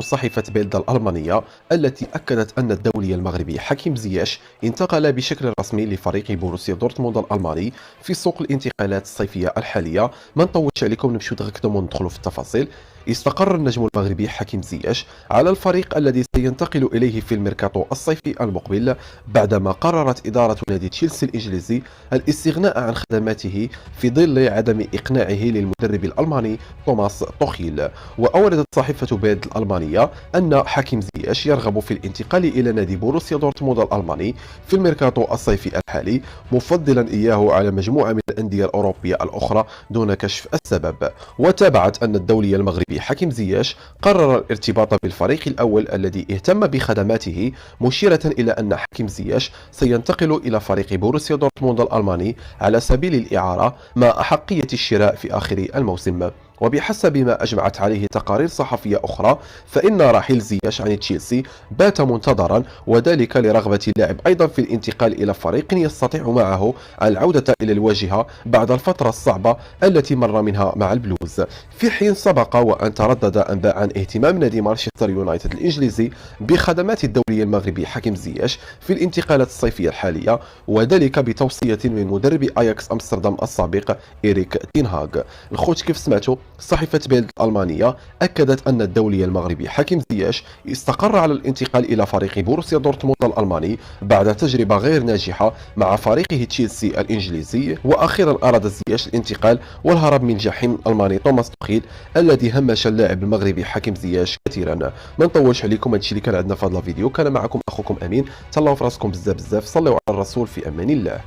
صحيفة بيلد الألمانية التي أكدت أن الدولي المغربي حكيم زياش انتقل بشكل رسمي لفريق بوروسيا دورتموند الألماني في سوق الانتقالات الصيفية الحالية. ما نطولش عليكم نمشيو دغيا وندخلوا في التفاصيل. استقر النجم المغربي حكيم زياش على الفريق الذي سينتقل إليه في الميركاتو الصيفي المقبل، بعدما قررت إدارة نادي تشيلسي الإنجليزي الاستغناء عن خدماته في ظل عدم إقناعه للمدرب الألماني توماس توخيل. وأوردت صحيفة بيلد الألمانية أن حكيم زياش يرغب في الانتقال إلى نادي بوروسيا دورتموند الألماني في الميركاتو الصيفي الحالي، مفضلا إياه على مجموعة من الأندية الأوروبية الأخرى دون كشف السبب. وتابعت أن الدولي المغربي حكيم زياش قرر الارتباط بالفريق الأول الذي اهتم بخدماته، مشيرة إلى أن حكيم زياش سينتقل إلى فريق بوروسيا دورتموند الألماني على سبيل الإعارة مع أحقية الشراء في آخر الموسم. وبحسب ما أجمعت عليه تقارير صحفية أخرى، فإن رحيل زياش عن تشيلسي بات منتظرا، وذلك لرغبة اللاعب أيضا في الانتقال إلى فريق يستطيع معه العودة إلى الواجهة بعد الفترة الصعبة التي مر منها مع البلوز. في حين سبق وأن تردد أنباء عن اهتمام نادي مانشستر يونايتد الإنجليزي بخدمات الدولي المغربي حكيم زياش في الانتقالات الصيفية الحالية، وذلك بتوصية من مدرب أياكس أمستردام السابق إيريك تينهاغ. الخوت كيف سمعتوا، صحيفة بيلد الألمانية أكدت أن الدولي المغربي حكيم زياش استقر على الانتقال إلى فريق بوروسيا دورتموند الألماني بعد تجربة غير ناجحة مع فريقه تشيلسي الإنجليزي. وأخيرا أراد زياش الانتقال والهرب من جحيم الألماني توماس توخيل الذي همش اللاعب المغربي حكيم زياش كثيرا. ما نطولش عليكم، هادشي اللي كان عندنا في هذا الفيديو. كان معكم أخوكم أمين. تهلاو في راسكم بزاف بزاف، صلوا على الرسول، في أمان الله.